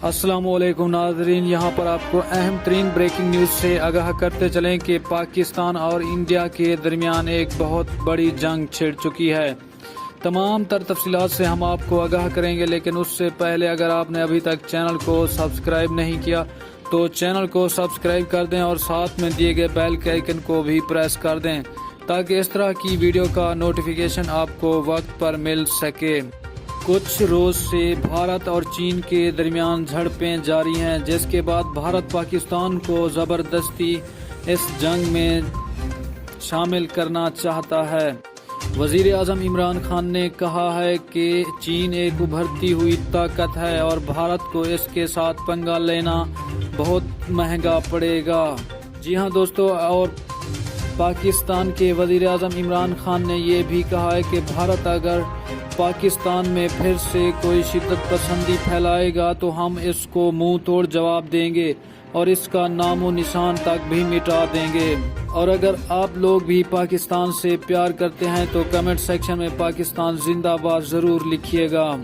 السلام علیکم ناظرین، یہاں پر آپ کو اہم ترین بریکنگ نیوز سے آگاہ کرتے چلیں کہ پاکستان اور انڈیا کے درمیان ایک بہت بڑی جنگ چھڑ چکی ہے۔ تمام تر تفصیلات سے ہم آپ کو آگاہ کریں گے، لیکن اس سے پہلے اگر آپ نے ابھی تک چینل کو سبسکرائب نہیں کیا تو چینل کو سبسکرائب کر دیں اور ساتھ میں دیے گئے بیل کے آئیکن کو بھی پریس کر دیں تاکہ اس طرح کی ویڈیو کا نوٹیفیکیشن آپ کو وقت پر مل سکے۔ کچھ روز سے بھارت اور چین کے درمیان جھڑپیں جاری ہیں، جس کے بعد بھارت پاکستان کو زبردستی اس جنگ میں شامل کرنا چاہتا ہے۔ وزیر اعظم عمران خان نے کہا ہے کہ چین ایک ابھرتی ہوئی طاقت ہے اور بھارت کو اس کے ساتھ پنگا لینا بہت مہنگا پڑے گا۔ جی ہاں دوستو، اور پاکستان کے وزیر اعظم عمران خان نے یہ بھی کہا ہے کہ بھارت اگر پاکستان میں پھر سے کوئی شدت پسندی پھیلائے گا تو ہم اس کو منہ توڑ جواب دیں گے اور اس کا نام و نشان تک بھی مٹا دیں گے۔ اور اگر آپ لوگ بھی پاکستان سے پیار کرتے ہیں تو کمنٹ سیکشن میں پاکستان زندہ باد ضرور لکھیے گا۔